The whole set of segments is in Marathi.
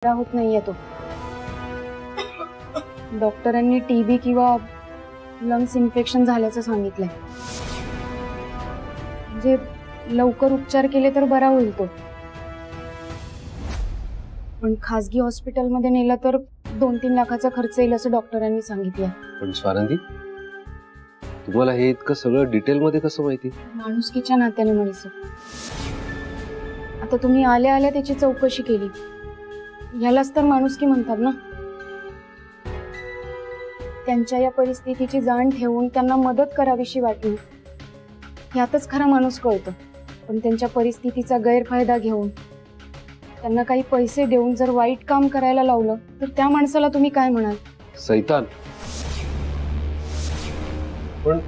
बरा होत नाहीये तो। डॉक्टरांनी टीबी किंवा लंग्स इन्फेक्शन झाल्याचं सांगितलंय। म्हणजे लवकर उपचार केले तर बरा होईल तो, पण खासगी हॉस्पिटलमध्ये नेलं तर 2-3 लाखाचा खर्च येईल असं डॉक्टरांनी सांगितलंय। पण स्वानंदी, तुम्हाला हे इतकं सगळं डिटेल मध्ये कसं माहिती? माणुसकीच्या नात्याने म्हणीस। आता तुम्ही आल्या आल्या त्याची चौकशी केली, यालाच तर माणुसकी म्हणतात ना। त्यांच्या या परिस्थितीची जाण ठेवून त्यांना मदत करावीशी वाटली, यातच खरा माणूस कळतो। पण त्यांच्या परिस्थितीचा गैरफायदा घेऊन त्यांना काही पैसे देऊन जर वाईट काम करायला लावलं तर त्या माणसाला तुम्ही काय म्हणाल? सैतान। पण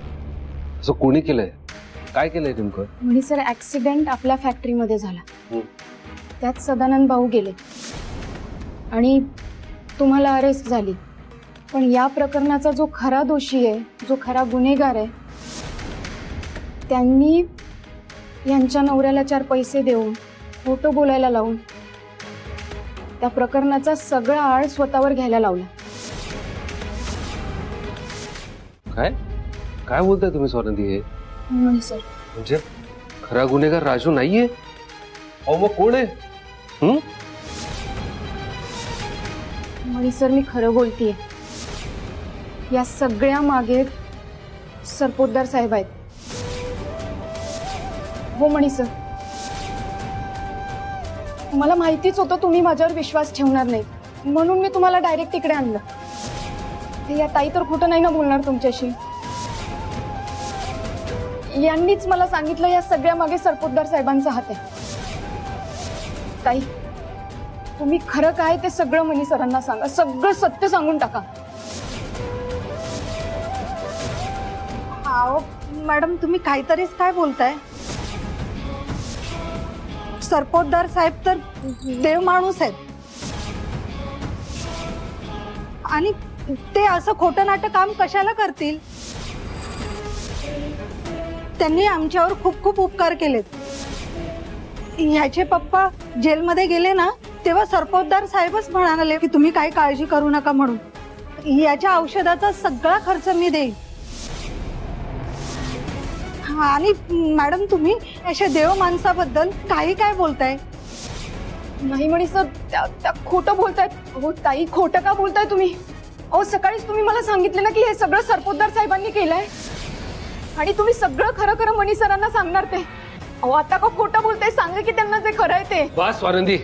असं कोणी केलंय? काय केलंय नेमकं? म्हणी सर, ऍक्सिडेंट आपल्या फॅक्टरीमध्ये झाला, त्यात सदानंद भाऊ गेले आणि तुम्हाला अरेस्ट झाली। पण या प्रकरणाचा जो खरा दोषी आहे, जो खरा गुन्हेगार आहे, त्यांनी यांच्या नवऱ्याला 4 पैसे देऊन खोटं बोलायला लावून त्या प्रकरणाचा सगळा आळ स्वतःवर घ्यायला लावला। काय काय बोलताय तुम्ही स्वानंदी? हे नाही सर, म्हणजे खरा गुन्हेगार राजू नाहीये? अहो मग कोण आहे? मणी सर, मी खरं बोलतीये। या सगळ्या मागे सरपोतदार साहेब आहेत। हो मणी सर, मला माहितीच होतं तुम्ही माझ्यावर विश्वास ठेवणार नाही, म्हणून मी तुम्हाला डायरेक्ट इकडे आणलं। या ताई तर खोटं नाही ना बोलणार तुमच्याशी? यांनीच मला सांगितलं या सगळ्या मागे सरपोतदार साहेबांचा हात आहे। ताई, तुम्ही खरं काय ते सगळं मनी सरांना सांगा, सगळं सत्य सांगून टाका। आओ मॅडम, तुम्ही काहीतरीच काय बोलताय? सरपोतदार साहेब तर देव माणूस आहेत आणि ते असं खोटं नाटक काम कशाला करतील? त्यांनी आमच्यावर खूप खूप उपकार केलेत। ह्याचे पप्पा जेलमध्ये गेले ना, तेव्हा सरपोतदार साहेबच म्हणाले की तुम्ही काही काळजी करू नका म्हणून, याच्या औषधाचा सगळा खर्च मी देईन। आणि मॅडम, तुम्ही अशा देव माणसाबद्दल काही काय बोलताय? नाही म्हणी सर, त्या खोटं बोलतायत। हो ताई, खोटं का बोलताय तुम्ही? अहो सकाळीच तुम्ही मला सांगितलं ना की हे सगळं सरपोतदार साहेबांनी केलंय आणि तुम्ही सगळं खरं खरं मनी सरांना सांगणार ते। अहो आता का खोटं बोलताय? सांगा की त्यांना जे खरं आहे ते। बस स्वानंदी,